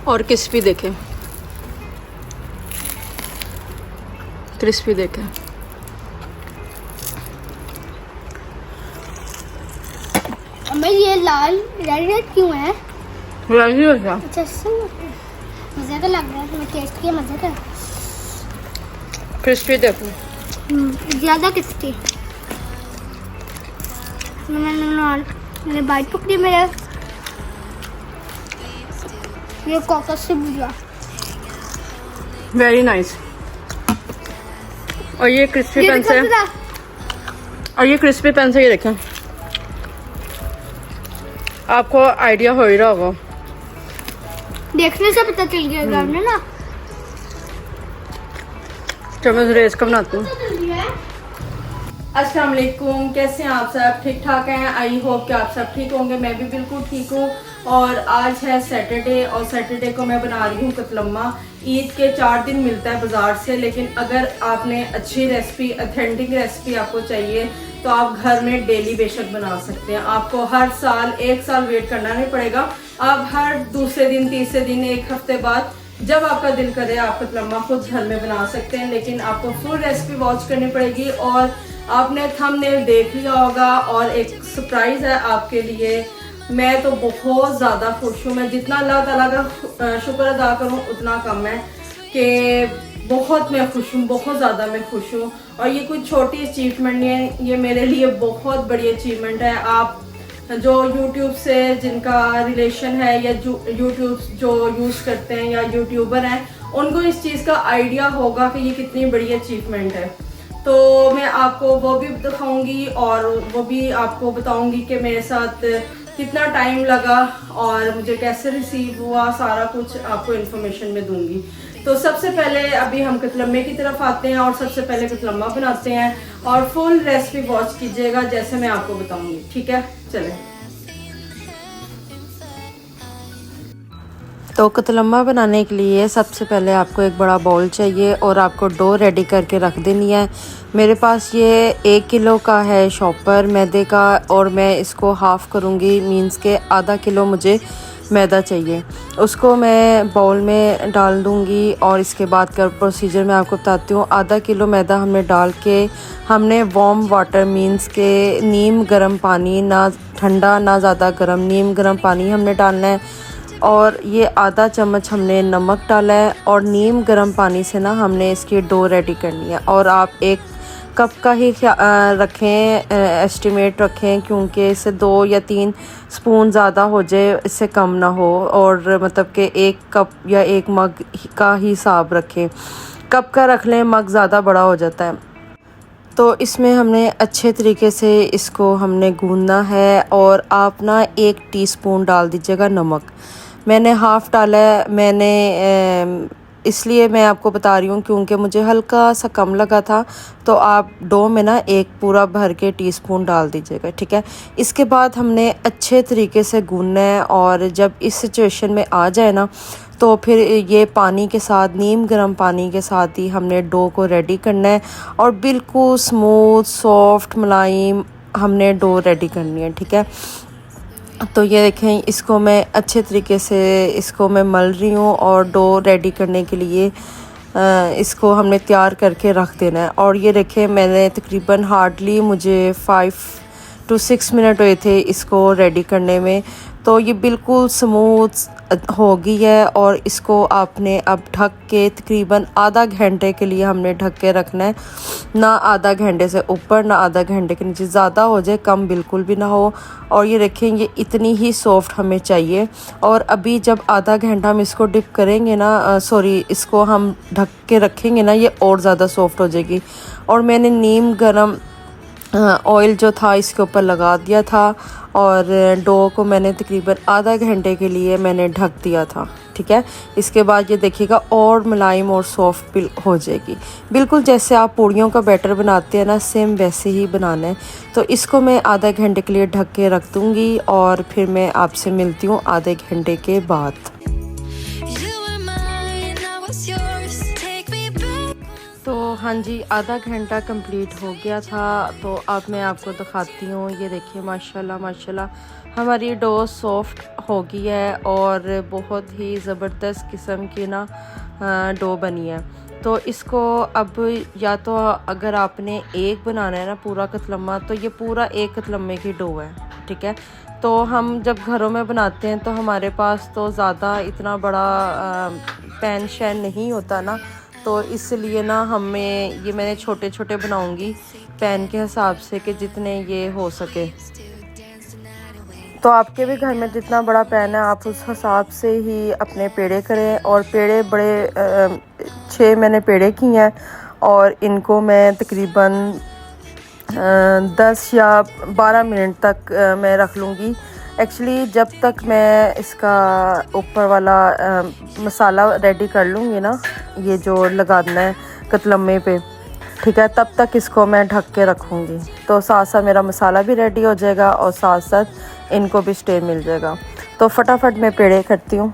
और क्रिस्पी देखें, क्रिस्पी देखें। अम्मा ये लाल रेड रेड क्यों है? वैसे हो क्या? अच्छा मज़े का लग रहा है, मैं टेस्ट किया मज़े का। क्रिस्पी देखो, ज़्यादा क्रिस्पी। मैंने बाइट पकड़ी मेरे, ये कॉकस से भुजा। Very nice. और ये क्रिस्पी पेन से, और ये क्रिस्पी पेन से ये देखें, आपको आइडिया हो ही रहा होगा, देखने से पता चल गया हमने ना। चलो मैं रेस का बनाती हूँ। अस्सलाम वालेकुम, कैसे हैं आप सब? ठीक ठाक हैं? आई होप कि आप सब ठीक होंगे। मैं भी बिल्कुल ठीक हूँ। और आज है सैटरडे, और सैटरडे को मैं बना रही हूँ कतलम्मा। ईद के 4 दिन मिलता है बाज़ार से, लेकिन अगर आपने अच्छी रेसिपी, ऑथेंटिक रेसिपी आपको चाहिए तो आप घर में डेली बेशक बना सकते हैं। आपको हर साल 1 साल वेट करना नहीं पड़ेगा। आप हर दूसरे दिन, तीसरे दिन, 1 हफ्ते बाद जब आपका दिल करे आप कतलम्मा खुद घर में बना सकते हैं। लेकिन आपको फुल रेसिपी वॉच करनी पड़ेगी। और आपने थंबनेल देख लिया होगा, और एक सरप्राइज है आपके लिए। मैं तो बहुत ज़्यादा खुश हूँ। मैं जितना अल्लाह ताला का शुक्र अदा करूँ उतना कम है कि बहुत मैं खुश हूँ, बहुत ज़्यादा मैं खुश हूँ। और ये कोई छोटी अचीवमेंट नहीं है, ये मेरे लिए बहुत बड़ी अचीवमेंट है। आप जो YouTube से जिनका रिलेशन है, या जो YouTube जो यूज़ करते हैं, या यूट्यूबर हैं, उनको इस चीज़ का आइडिया होगा कि ये कितनी बड़ी अचीवमेंट है। तो मैं आपको वो भी दिखाऊंगी, और वो भी आपको बताऊंगी कि मेरे साथ कितना टाइम लगा और मुझे कैसे रिसीव हुआ, सारा कुछ आपको इन्फॉर्मेशन में दूंगी। तो सबसे पहले अभी हम कतलम्मे की तरफ आते हैं, और सबसे पहले कतलम्मा बनाते हैं। और फुल रेसिपी वॉच कीजिएगा जैसे मैं आपको बताऊंगी, ठीक है? चलें। तो कतलम्मा बनाने के लिए सबसे पहले आपको एक बड़ा बाउल चाहिए, और आपको डो रेडी करके रख देनी है। मेरे पास ये 1 किलो का है शॉपर मैदे का, और मैं इसको हाफ़ करूँगी, मींस के आधा किलो मुझे मैदा चाहिए। उसको मैं बाउल में डाल दूँगी, और इसके बाद का प्रोसीजर मैं आपको बताती हूँ। आधा किलो मैदा हमने डाल के, हमने वार्म वाटर, मींस के नीम गर्म पानी, ना ठंडा ना ज़्यादा गर्म, नीम गर्म पानी हमने डालना है। और ये आधा चम्मच हमने नमक डाला है, और नीम गर्म पानी से ना हमने इसकी डो रेडी करनी है। और आप 1 कप का ही रखें, एस्टिमेट रखें, क्योंकि इससे 2 या 3 स्पून ज़्यादा हो जाए, इससे कम ना हो। और मतलब कि 1 कप या 1 मग का ही हिसाब रखें। कप का रख लें, मग ज़्यादा बड़ा हो जाता है। तो इसमें हमने अच्छे तरीके से इसको हमने गूंदना है। और आप ना 1 टीस्पून डाल दीजिएगा नमक। मैंने हाफ़ डाला है, मैंने इसलिए मैं आपको बता रही हूँ क्योंकि मुझे हल्का सा कम लगा था। तो आप डो में ना 1 पूरा भर के टीस्पून डाल दीजिएगा, ठीक है? इसके बाद हमने अच्छे तरीके से गूंदना है, और जब इस सिचुएशन में आ जाए ना, तो फिर ये पानी के साथ, नीम गर्म पानी के साथ ही हमने डो को रेडी करना है। और बिल्कुल स्मूथ, सॉफ्ट, मुलायम हमने डो रेडी करनी है, ठीक है? तो ये देखें, इसको मैं अच्छे तरीके से इसको मैं मल रही हूँ, और डो रेडी करने के लिए इसको हमने तैयार करके रख देना है। और ये देखें, मैंने तकरीबन हार्डली मुझे 5 to 6 मिनट हुए थे इसको रेडी करने में। तो ये बिल्कुल स्मूथ हो गई है, और इसको आपने अब ढक के तकरीबन आधा घंटे के लिए हमने ढक के रखना है। ना आधा घंटे से ऊपर, ना आधा घंटे के नीचे, ज़्यादा हो जाए, कम बिल्कुल भी ना हो। और ये देखें, ये इतनी ही सॉफ्ट हमें चाहिए। और अभी जब आधा घंटा हम इसको डिप करेंगे ना, इसको हम ढक के रखेंगे ना, ये और ज़्यादा सॉफ्ट हो जाएगी। और मैंने नीम गरम ऑयल जो था इसके ऊपर लगा दिया था, और डो को मैंने तकरीबन आधा घंटे के लिए मैंने ढक दिया था, ठीक है? इसके बाद ये देखिएगा और मुलायम और सॉफ्ट हो जाएगी, बिल्कुल जैसे आप पूड़ियों का बैटर बनाते हैं ना, सेम वैसे ही बनाना है। तो इसको मैं आधा घंटे के लिए ढक के रख दूँगी, और फिर मैं आपसे मिलती हूँ आधे घंटे के बाद। तो हाँ जी, आधा घंटा कंप्लीट हो गया था। तो अब मैं आपको दिखाती हूँ। ये देखिए, माशाल्लाह माशाल्लाह हमारी डो सॉफ्ट हो गई है और बहुत ही ज़बरदस्त किस्म की ना डो बनी है। तो इसको अब या तो अगर आपने एक बनाना है ना पूरा कतलम्मा, तो ये पूरा एक कतलम्मे की डो है, ठीक है। तो हम जब घरों में बनाते हैं तो हमारे पास तो ज़्यादा इतना बड़ा पैन शैन नहीं होता ना, तो इसलिए ना हमें ये मैंने छोटे छोटे बनाऊंगी पैन के हिसाब से कि जितने ये हो सके। तो आपके भी घर में जितना बड़ा पैन है आप उस हिसाब से ही अपने पेड़े करें। और पेड़े बड़े 6 मैंने पेड़े किए हैं और इनको मैं तकरीबन 10 या 12 मिनट तक मैं रख लूँगी। एक्चुअली जब तक मैं इसका ऊपर वाला मसाला रेडी कर लूँगी ना, ये जो लगाना है कतलम्मे पे, ठीक है, तब तक इसको मैं ढक के रखूँगी। तो साथ साथ मेरा मसाला भी रेडी हो जाएगा और साथ साथ इनको भी स्टे मिल जाएगा। तो फटाफट मैं पेड़े करती हूँ।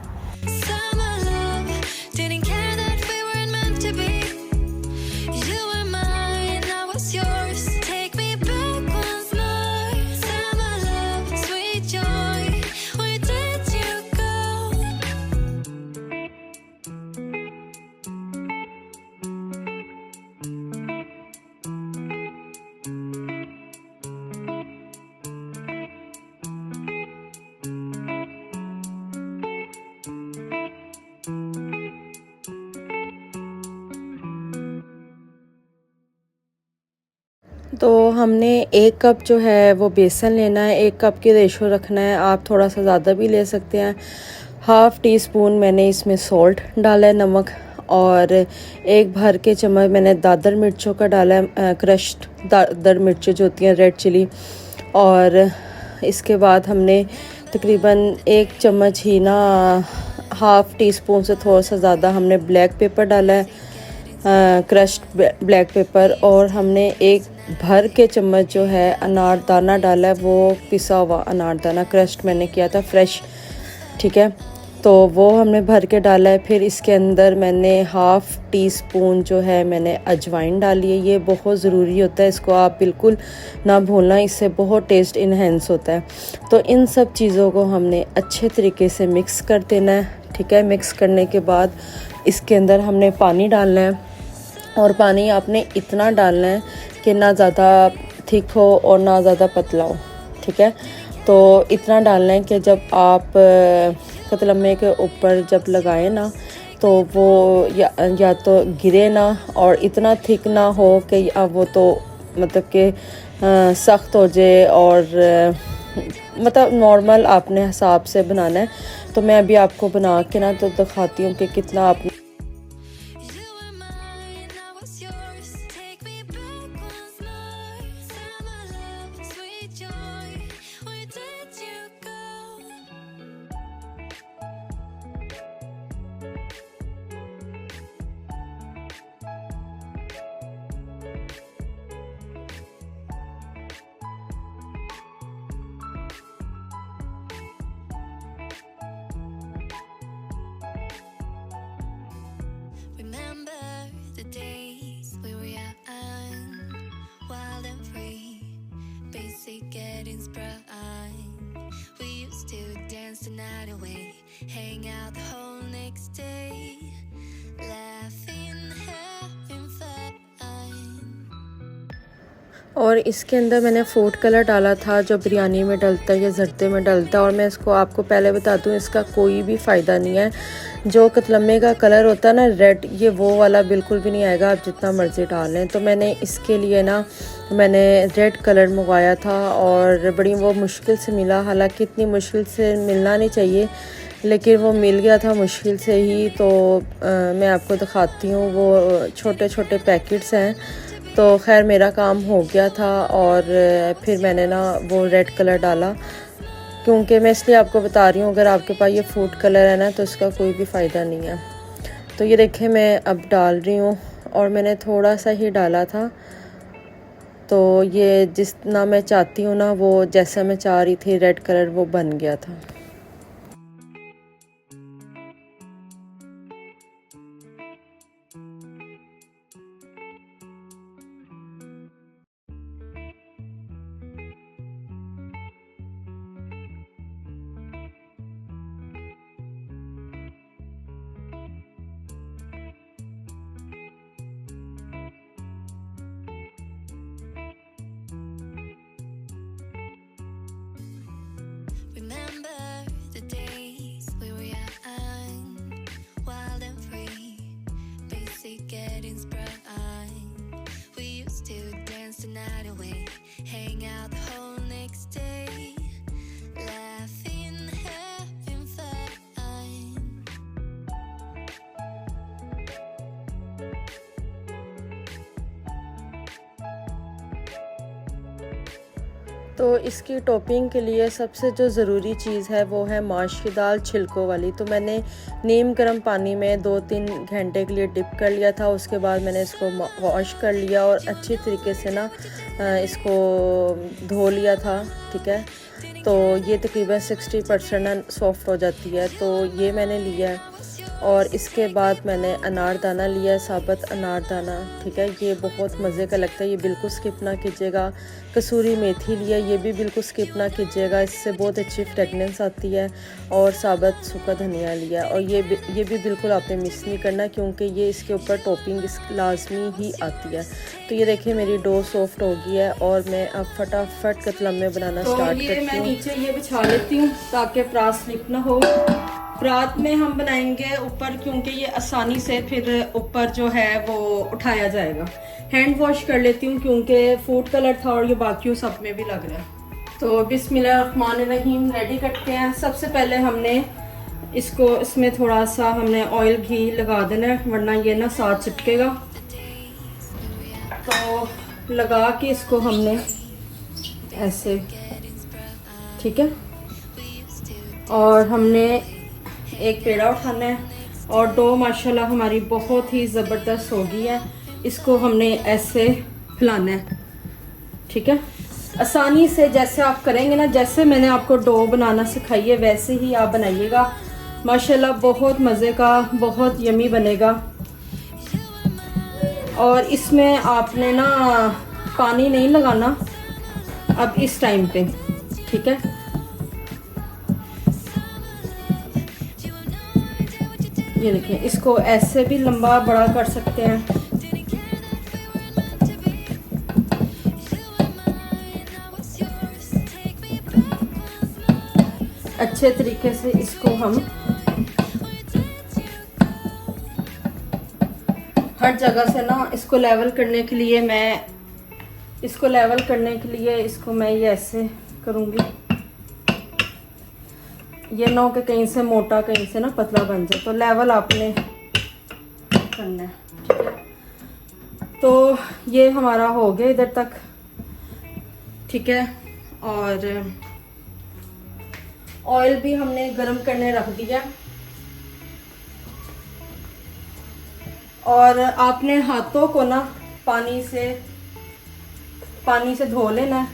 तो हमने 1 कप जो है वो बेसन लेना है, 1 कप की रेशो रखना है। आप थोड़ा सा ज़्यादा भी ले सकते हैं। हाफ़ टी स्पून मैंने इसमें सॉल्ट डाला है, नमक, और 1 भर के चम्मच मैंने दादर मिर्चों का डाला है, क्रश्ड दादर मिर्चें जो होती हैं, रेड चिली। और इसके बाद हमने तकरीबन 1 चम्मच ही ना, हाफ़ टी स्पून से थोड़ा सा ज़्यादा हमने ब्लैक पेपर डाला है, क्रश्ड ब्लैक पेपर। और हमने 1 भर के चम्मच जो है अनारदाना डाला है, वो पिसा हुआ अनारदाना, क्रश्ड मैंने किया था फ्रेश, ठीक है। तो वो हमने भर के डाला है। फिर इसके अंदर मैंने हाफ़ टी स्पून जो है मैंने अजवाइन डाली है। ये बहुत ज़रूरी होता है, इसको आप बिल्कुल ना भूलना, इससे बहुत टेस्ट इन्हेंस होता है। तो इन सब चीज़ों को हमने अच्छे तरीके से मिक्स कर देना है, ठीक है। मिक्स करने के बाद इसके अंदर हमने पानी डालना है, और पानी आपने इतना डालना है कि ना ज़्यादा थिक हो और ना ज़्यादा पतला हो, ठीक है। तो इतना डालना है कि जब आप कतलम्मे के ऊपर जब लगाएं ना, तो वो या तो गिरे ना, और इतना थिक ना हो कि अब वो तो मतलब कि सख्त हो जाए, और मतलब नॉर्मल आपने हिसाब से बनाना है। तो मैं अभी आपको बना के ना तो दिखाती हूँ कि कितना आपने getting sprung. We used to dance the night away, hang out the whole next day, laughing, having fun. और इसके अंदर मैंने फूड कलर डाला था, जो बिरयानी में डलता है या ज़रते में डलता है। और मैं इसको आपको पहले बता दूं, इसका कोई भी फ़ायदा नहीं है। जो कतलम्मे का कलर होता है ना रेड, ये वो वाला बिल्कुल भी नहीं आएगा, आप जितना मर्ज़ी डाल लें। तो मैंने इसके लिए ना मैंने रेड कलर मंगवाया था, और बड़ी वो मुश्किल से मिला। हालांकि इतनी मुश्किल से मिलना नहीं चाहिए, लेकिन वो मिल गया था मुश्किल से ही। तो मैं आपको दिखाती हूँ, वो छोटे छोटे पैकेट्स हैं। तो खैर मेरा काम हो गया था, और फिर मैंने ना वो रेड कलर डाला, क्योंकि मैं इसलिए आपको बता रही हूँ, अगर आपके पास ये फूड कलर है ना तो इसका कोई भी फ़ायदा नहीं है। तो ये देखें मैं अब डाल रही हूँ, और मैंने थोड़ा सा ही डाला था। तो ये जितना मैं चाहती हूँ ना, वो जैसा मैं चाह रही थी रेड कलर, वो बन गया था। तो इसकी टॉपिंग के लिए सबसे जो ज़रूरी चीज़ है वो है माश की दाल छिलकों वाली। तो मैंने नीम गर्म पानी में 2-3 घंटे के लिए डिप कर लिया था। उसके बाद मैंने इसको वॉश कर लिया और अच्छी तरीके से ना इसको धो लिया था। ठीक है, तो ये तकरीबन 60% सॉफ़्ट हो जाती है। तो ये मैंने लिया है और इसके बाद मैंने अनारदाना लिया, साबुत अनारदाना। ठीक है, ये बहुत मज़े का लगता है, ये बिल्कुल स्किप ना कीजिएगा। कसूरी मेथी लिया, ये भी बिल्कुल स्किप ना कीजिएगा, इससे बहुत अच्छी फ्रेगनेंस आती है। और साबुत सूखा धनिया लिया और ये भी बिल्कुल आपने मिक्स नहीं करना, क्योंकि ये इसके ऊपर टॉपिंग लाजमी ही आती है। तो ये देखिए मेरी डो सॉफ्ट हो गई है और मैं अब फटाफट कतलम्मे बनाना स्टार्ट करती हूँ। मैं नीचे ये बिछा लेती हूँ ताकि परात स्लिप ना हो। परात में हम बनाएंगे ऊपर, क्योंकि ये आसानी से फिर ऊपर जो है वो उठाया जाएगा। हैंड वॉश कर लेती हूँ क्योंकि फूड कलर था और ये बाकी सब में भी लग रहा है। तो बिस्मिल्लाहिर्रहमानिर्रहीम रेडी करते हैं। सबसे पहले हमने इसको, इसमें थोड़ा सा हमने ऑयल घी लगा देना है, वरना ये ना साथ चिपकेगा। तो लगा के इसको हमने ऐसे, ठीक है, और हमने एक पेड़ा उठाना है और डो माशाल्लाह हमारी बहुत ही ज़बरदस्त हो गई है। इसको हमने ऐसे फैलाना है। ठीक है, आसानी से जैसे आप करेंगे ना, जैसे मैंने आपको डो बनाना सिखाई है वैसे ही आप बनाइएगा। माशाल्लाह बहुत मज़े का, बहुत यमी बनेगा। और इसमें आपने ना पानी नहीं लगाना अब इस टाइम पे। ठीक है, ये देखिए, इसको ऐसे भी लंबा बड़ा कर सकते हैं। अच्छे तरीके से इसको हम हर जगह से ना इसको लेवल करने के लिए इसको मैं ये ऐसे करूँगी। ये ना कि कहीं से मोटा कहीं से ना पतला बन जाए, तो लेवल आपने करना है। ठीक है, तो ये हमारा हो गया इधर तक। ठीक है, और ऑयल भी हमने गरम करने रख दिया और आपने हाथों को ना पानी से धो लेना है,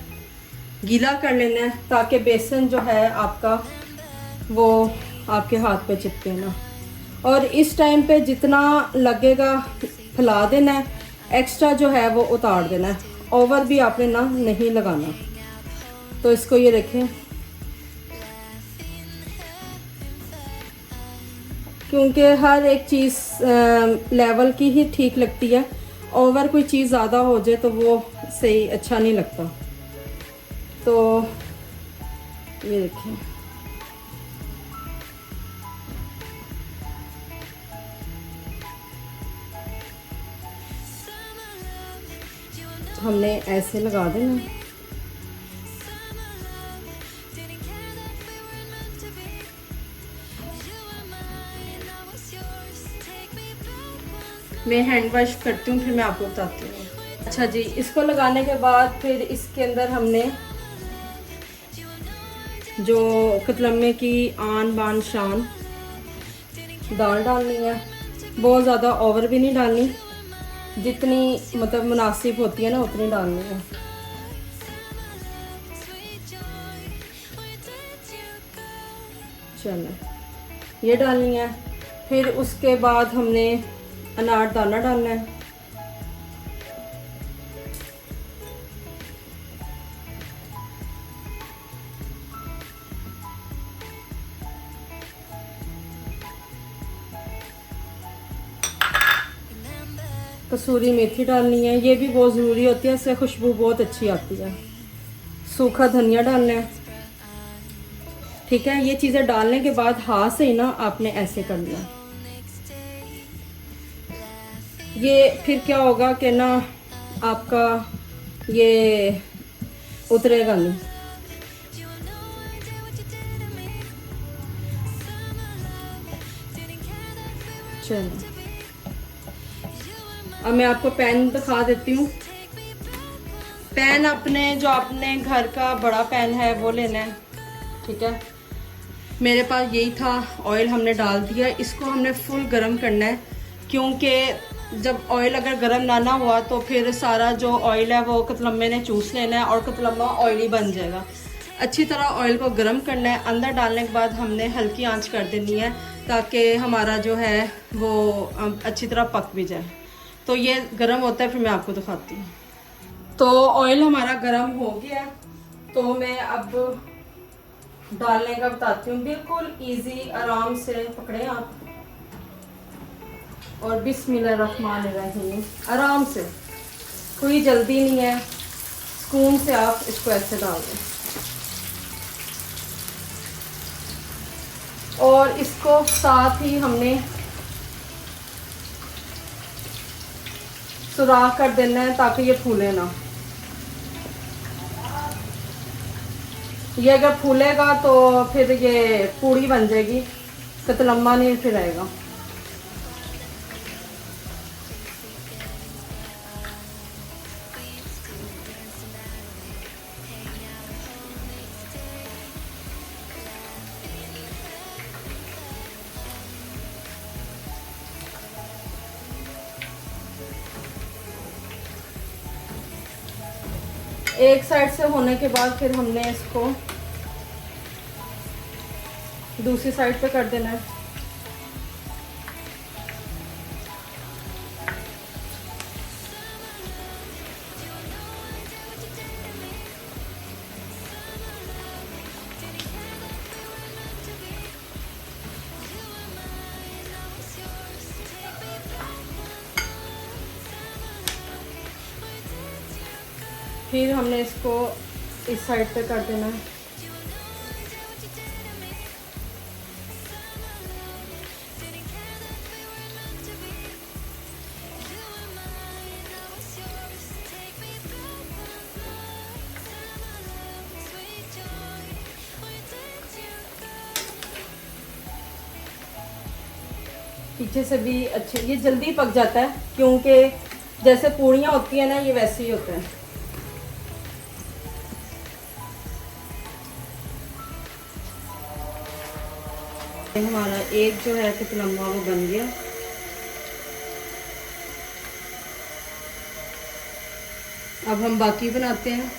गीला कर लेना है, ताकि बेसन जो है आपका वो आपके हाथ पे चिपके ना। और इस टाइम पे जितना लगेगा फैला देना है, एक्स्ट्रा जो है वो उतार देना है। ओवर भी आपने ना नहीं लगाना। तो इसको ये देखें, क्योंकि हर एक चीज़ लेवल की ही ठीक लगती है। ओवर कोई चीज़ ज़्यादा हो जाए तो वो सही अच्छा नहीं लगता। तो ये देखें, हमने ऐसे लगा देना। मैं हैंड वॉश करती हूँ, फिर मैं आपको बताती हूँ। अच्छा जी, इसको लगाने के बाद फिर इसके अंदर हमने जो कतलम्मे की आन बान शान दाल डालनी है। बहुत ज़्यादा ओवर भी नहीं डालनी, जितनी मतलब मुनासिब होती है ना उतनी डालनी है। चलो, ये डालनी है। फिर उसके बाद हमने अनारदाना डालना है। कसूरी मेथी डालनी है, ये भी बहुत ज़रूरी होती है, इससे खुशबू बहुत अच्छी आती है। सूखा धनिया डालना है। ठीक है, ये चीज़ें डालने के बाद हाथ से ही ना आपने ऐसे करना है। ये फिर क्या होगा कि ना आपका ये उतरेगा नहीं। चलो, अब मैं आपको पैन दिखा देती हूँ। पैन अपने जो आपने घर का बड़ा पैन है वो लेना है, ठीक है। मेरे पास यही था, ऑयल हमने डाल दिया, इसको हमने फुल गरम करना है, क्योंकि जब ऑयल अगर गरम ना हुआ तो फिर सारा जो ऑयल है वो कतलम्मे ने चूस लेना है और कतलम्मा ऑयली बन जाएगा। अच्छी तरह ऑयल को गरम करना है। अंदर डालने के बाद हमने हल्की आंच कर देनी है ताकि हमारा जो है वो अच्छी तरह पक भी जाए। तो ये गरम होता है, फिर मैं आपको दिखाती हूँ। तो ऑयल हमारा गरम हो गया, तो मैं अब डालने का बताती हूँ। बिल्कुल इजी, आराम से पकड़े आप और बिस्मिल्लाहिर्रहमानिर्रहीम, आराम से, कोई जल्दी नहीं है, सुकून से आप इसको ऐसे डाल दें। और इसको साथ ही हमने सुराख कर देना है ताकि ये फूले ना। ये अगर फूलेगा तो फिर ये पूड़ी बन जाएगी, कतलम्मा नहीं फिर आएगा। एक साइड से होने के बाद फिर हमने इसको दूसरी साइड पे कर देना है। फिर हमने इसको इस साइड पे कर देना है। पीछे से भी अच्छे, ये जल्दी पक जाता है क्योंकि जैसे पूड़ियाँ होती है ना, ये वैसे ही होता है। हमारा एक जो है कतलम्मा वो बन गया। अब हम बाकी बनाते हैं।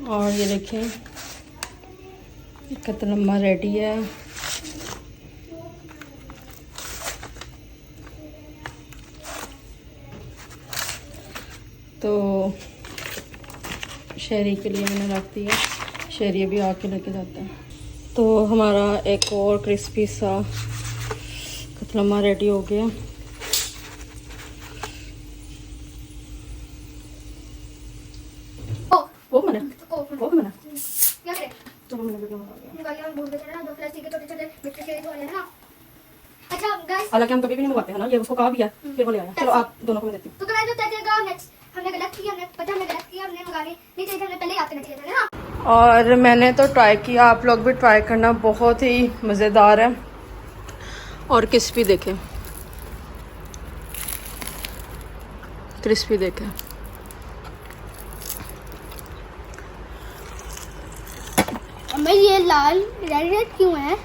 और ये देखें कतलम्मा रेडी है। तो शहरी के लिए मैंने रख दिया, शहरी भी आके लेके जाता है। तो हमारा एक और क्रिस्पी सा कतलम्मा रेडी हो गया। वो मैंने क्या करें? तो हमने निकालिए, हम भूल गए थे ना, 2 प्लास्टिक के छोटे-छोटे मिट्टी के वाले हैं ना। अच्छा गाइस, हालांकि हम कभी भी नहीं मंगवाते हैं ना, ये उसको कहा भी है, फिर वो ले आया। चलो आप दोनों को मैं देती हूँ। तो गाइस, जो तजगा नेक्स्ट हमने गलत किया, हमने पता हमने गलत किया, हमने मंगाने नहीं चाहिए, हमने पहले ही आते नहीं चाहिए ना। और मैंने तो ट्राई किया, आप लोग भी ट्राई करना, बहुत ही मज़ेदार है। और क्रिस्पी देखें, क्रिस्पी देखें। अम्मा ये लाल रेड रेड क्यों है?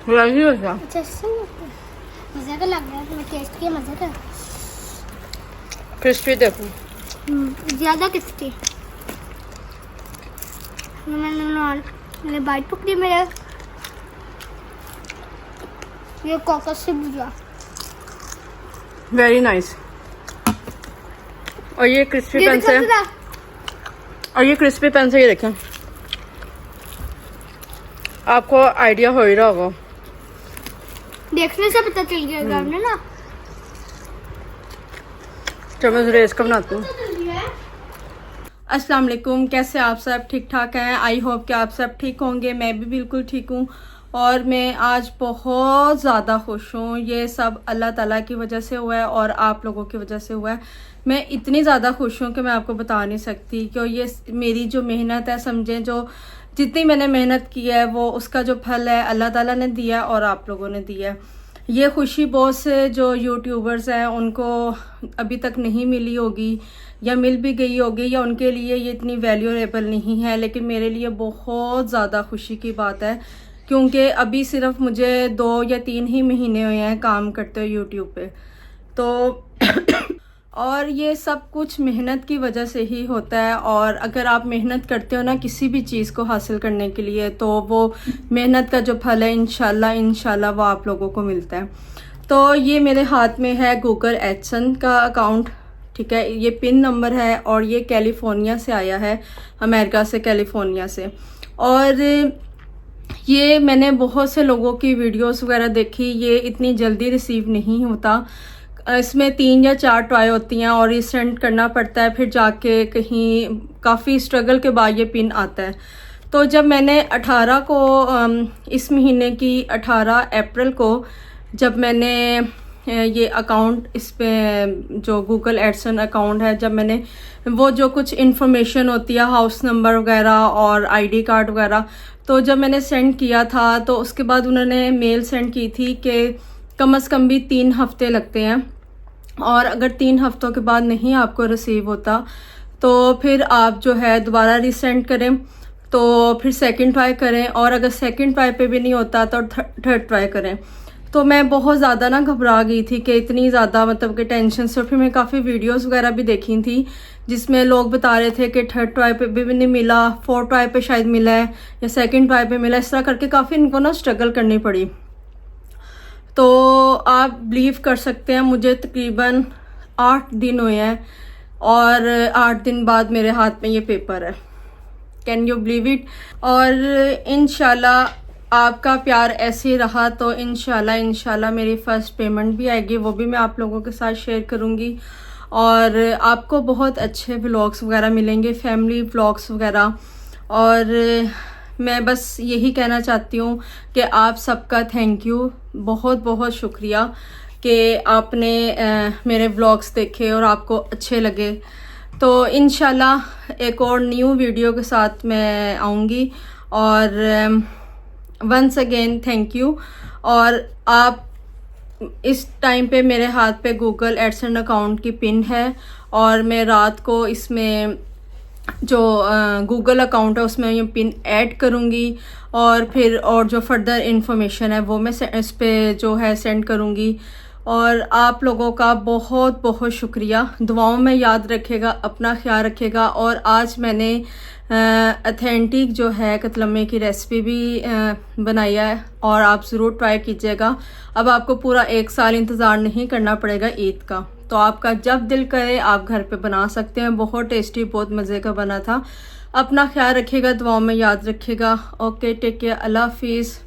लगी हो क्या? अच्छा इससे मज़े का लग रहा है, मैं टेस्ट किया मज़े का। क्रिस्पी देखो, ज़्यादा क्रिस्पी। मैंने बाइट पकड़ी मेरे, ये कोकोस से भुजा, वेरी नाइस। और ये क्रिस्पी पेन से, और ये क्रिस्पी पेन से ये देखें, आपको आइडिया हो ही रहा होगा, देखने से पता चल गया आपने ना। तो मैं रेस का बनाती हूँ। अस्सलाम वालेकुम, कैसे आप सब? ठीक ठाक हैं? आई होप कि आप सब ठीक होंगे। मैं भी बिल्कुल ठीक हूँ और मैं आज बहुत ज़्यादा खुश हूँ। ये सब अल्लाह ताला की वजह से हुआ है और आप लोगों की वजह से हुआ है। मैं इतनी ज़्यादा खुश हूँ कि मैं आपको बता नहीं सकती, क्योंकि ये मेरी जो मेहनत है, समझें जो जितनी मैंने मेहनत की है वो उसका जो फल है अल्लाह ताला ने दिया है और आप लोगों ने दिया है। ये खुशी बहुत से जो यूट्यूबर्स हैं उनको अभी तक नहीं मिली होगी, या मिल भी गई होगी, या उनके लिए ये इतनी वैल्यूएबल नहीं है, लेकिन मेरे लिए बहुत ज़्यादा खुशी की बात है, क्योंकि अभी सिर्फ मुझे 2 या 3 ही महीने हुए हैं काम करते हुए यूट्यूब पे। तो और ये सब कुछ मेहनत की वजह से ही होता है। और अगर आप मेहनत करते हो ना किसी भी चीज़ को हासिल करने के लिए, तो वो मेहनत का जो फल है इंशाल्लाह वो आप लोगों को मिलता है। तो ये मेरे हाथ में है गूगल एडसन का अकाउंट, ठीक है। ये पिन नंबर है और ये कैलिफोर्निया से आया है, अमेरिका से, कैलिफोर्निया से। और ये मैंने बहुत से लोगों की वीडियोस वगैरह देखी, ये इतनी जल्दी रिसीव नहीं होता। इसमें 3 या 4 ट्राई होती हैं और ये सेंड करना पड़ता है, फिर जाके कहीं काफ़ी स्ट्रगल के बाद ये पिन आता है। तो जब मैंने 18 को इस महीने की 18 अप्रैल को जब मैंने ये अकाउंट, इस पे जो गूगल एडसन अकाउंट है, जब मैंने वो जो कुछ इन्फॉर्मेशन होती है, हाउस नंबर वगैरह और आईडी कार्ड वगैरह, तो जब मैंने सेंड किया था तो उसके बाद उन्होंने मेल सेंड की थी कि कम से कम भी 3 हफ्ते लगते हैं, और अगर 3 हफ्तों के बाद नहीं आपको रिसीव होता तो फिर आप जो है दोबारा रीसेंड करें, तो फिर सेकंड ट्राई करें, और अगर सेकंड ट्राई पे भी नहीं होता तो थर्ड ट्राई करें। तो मैं बहुत ज़्यादा ना घबरा गई थी कि इतनी ज़्यादा मतलब कि टेंशन से। फिर मैं काफ़ी वीडियोस वगैरह भी देखी थी जिसमें लोग बता रहे थे कि थर्ड ट्राई पे भी नहीं मिला, 4th ट्राई पे शायद मिला है, या सेकंड ट्राई पे मिला। इस तरह करके काफ़ी इनको ना स्ट्रगल करनी पड़ी। तो आप बिलीव कर सकते हैं, मुझे तकरीबन 8 दिन हुए हैं और 8 दिन बाद मेरे हाथ में ये पेपर है। Can you believe it? और इंशाल्लाह आपका प्यार ऐसे ही रहा तो इंशाल्लाह मेरी फ़र्स्ट पेमेंट भी आएगी, वो भी मैं आप लोगों के साथ शेयर करूँगी। और आपको बहुत अच्छे व्लॉग्स वगैरह मिलेंगे, फैमिली व्लॉग्स वगैरह। और मैं बस यही कहना चाहती हूँ कि आप सबका थैंक यू, बहुत बहुत शुक्रिया कि आपने मेरे व्लॉग्स देखे और आपको अच्छे लगे। तो इंशाल्लाह एक और न्यू वीडियो के साथ मैं आऊँगी। और वंस अगेन थैंक यू। और आप इस टाइम पे मेरे हाथ पे गूगल एडसन अकाउंट की पिन है, और मैं रात को इसमें जो गूगल अकाउंट है उसमें ये पिन ऐड करूँगी, और फिर और जो फर्दर इंफॉर्मेशन है वो मैं इस पे जो है सेंड करूँगी। और आप लोगों का बहुत बहुत शुक्रिया, दुआओं में याद रखेगा, अपना ख्याल रखेगा। और आज मैंने ऑथेंटिक जो है कतलम्मे की रेसिपी भी बनाई है, और आप ज़रूर ट्राई कीजिएगा। अब आपको पूरा 1 साल इंतज़ार नहीं करना पड़ेगा ईद का, तो आपका जब दिल करे आप घर पे बना सकते हैं। बहुत टेस्टी, बहुत मज़े का बना था। अपना ख्याल रखिएगा, दुआओं में याद रखिएगा। ओके, टेक केयर, अल्लाह हाफिज़।